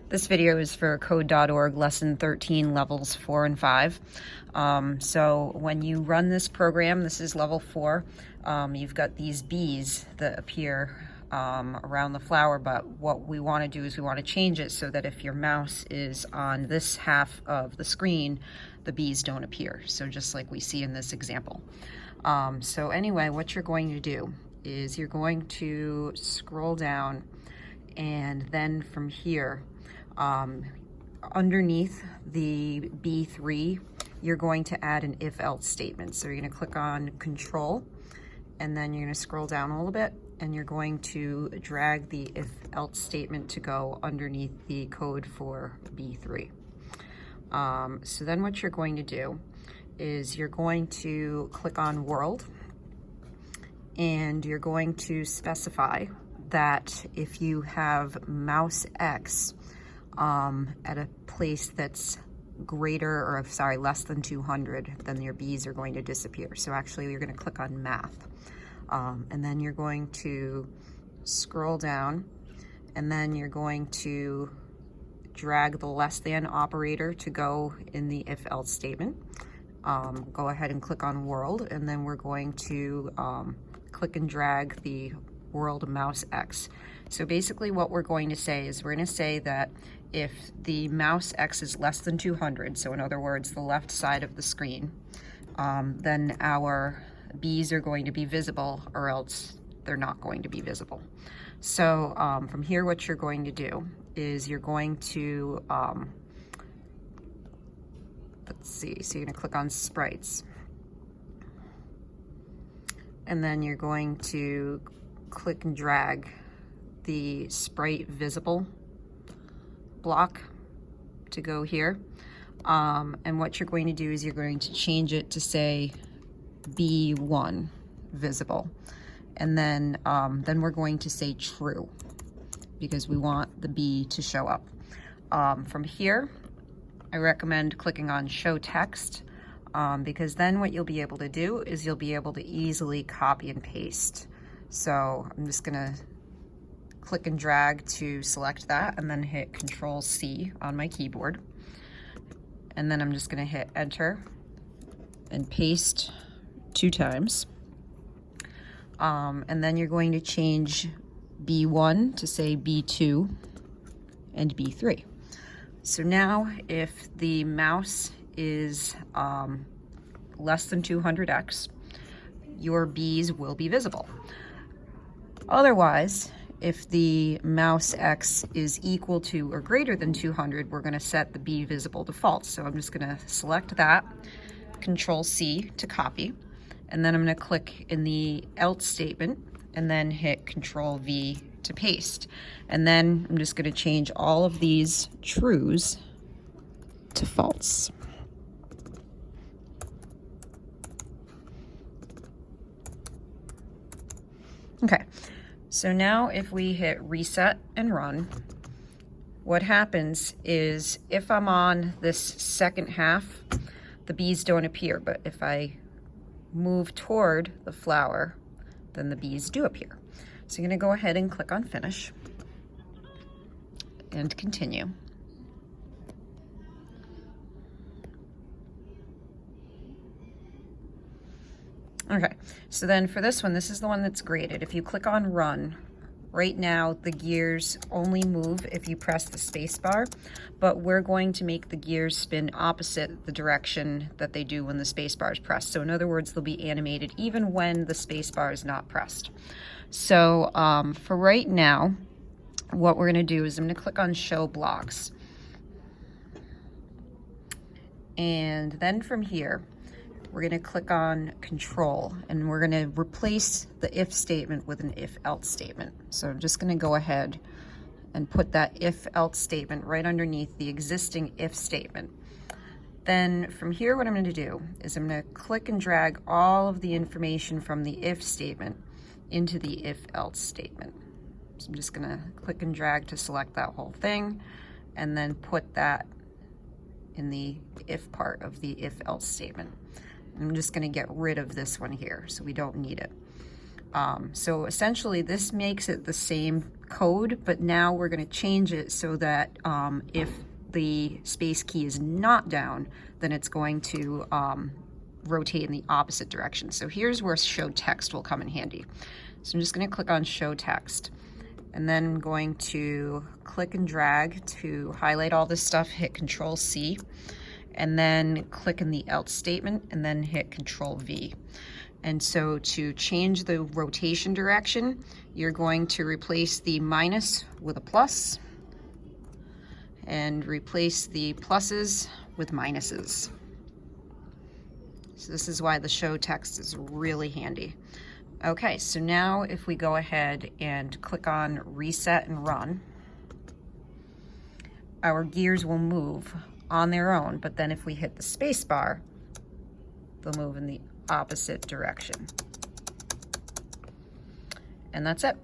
This video is for Code.org Lesson 13, Levels 4 and 5. So when you run this program, this is level 4, you've got these bees that appear around the flower, but what we want to do is we want to change it so that if your mouse is on this half of the screen, the bees don't appear. So just like we see in this example. So anyway, what you're going to do is you're going to scroll down, and then from here, underneath the B3, you're going to add an if-else statement. So you're going to click on Control, and then you're going to scroll down a little bit, and you're going to drag the if-else statement to go underneath the code for B3. So then what you're going to do is you're going to click on World, and you're going to specify that if you have mouse X at a place that's less than 200, then your bees are going to disappear. So actually you're going to click on Math, and then you're going to scroll down, and then you're going to drag the less than operator to go in the if else statement. Go ahead and click on World, and then we're going to click and drag the World mouse X. So basically what we're going to say is we're going to say that if the mouse X is less than 200, so in other words, the left side of the screen, then our bees are going to be visible, or else they're not going to be visible. So from here, what you're going to do is you're going to, let's see, so you're going to click on Sprites. And then you're going to click and drag the Sprite Visible block to go here. And what you're going to do is you're going to change it to say B1 visible. And then we're going to say true, because we want the B to show up. From here, I recommend clicking on Show Text, because then what you'll be able to do is you'll be able to easily copy and paste. So I'm just gonna click and drag to select that, and then hit Control C on my keyboard. And then I'm just gonna hit Enter and paste 2 times. And then you're going to change B1 to say B2 and B3. So now if the mouse is less than 200x, your bees will be visible. Otherwise, if the mouse X is equal to or greater than 200, we're going to set the B visible default. So I'm just going to select that, Control C to copy, and then I'm going to click in the else statement and then hit Control V to paste. And then I'm just going to change all of these trues to false. Okay, so now if we hit reset and run, what happens is if I'm on this second half, the bees don't appear, but if I move toward the flower, then the bees do appear. So you're going to go ahead and click on Finish and continue. Okay, so then for this one, this is the one that's graded. If you click on Run, right now the gears only move if you press the space bar, but we're going to make the gears spin opposite the direction that they do when the space bar is pressed. So in other words, they'll be animated even when the space bar is not pressed. So for right now, what we're going to do is I'm going to click on Show Blocks. And then from here, we're going to click on Control, and we're going to replace the if statement with an if else statement. So I'm just going to go ahead and put that if else statement right underneath the existing if statement. Then from here, what I'm going to do is I'm going to click and drag all of the information from the if statement into the if else statement. So I'm just going to click and drag to select that whole thing, and then put that in the if part of the if else statement. I'm just going to get rid of this one here, so we don't need it. So essentially this makes it the same code, but now we're going to change it so that if the space key is not down, then it's going to rotate in the opposite direction. So here's where show text will come in handy. So I'm just going to click on show text, and then I'm going to click and drag to highlight all this stuff, hit Control C, and then click in the else statement, and then hit Control V. And so to change the rotation direction, you're going to replace the minus with a plus and replace the pluses with minuses. So this is why the show text is really handy. Okay, so now if we go ahead and click on reset and run, our gears will move on their own, but then if we hit the space bar, they'll move in the opposite direction. And that's it.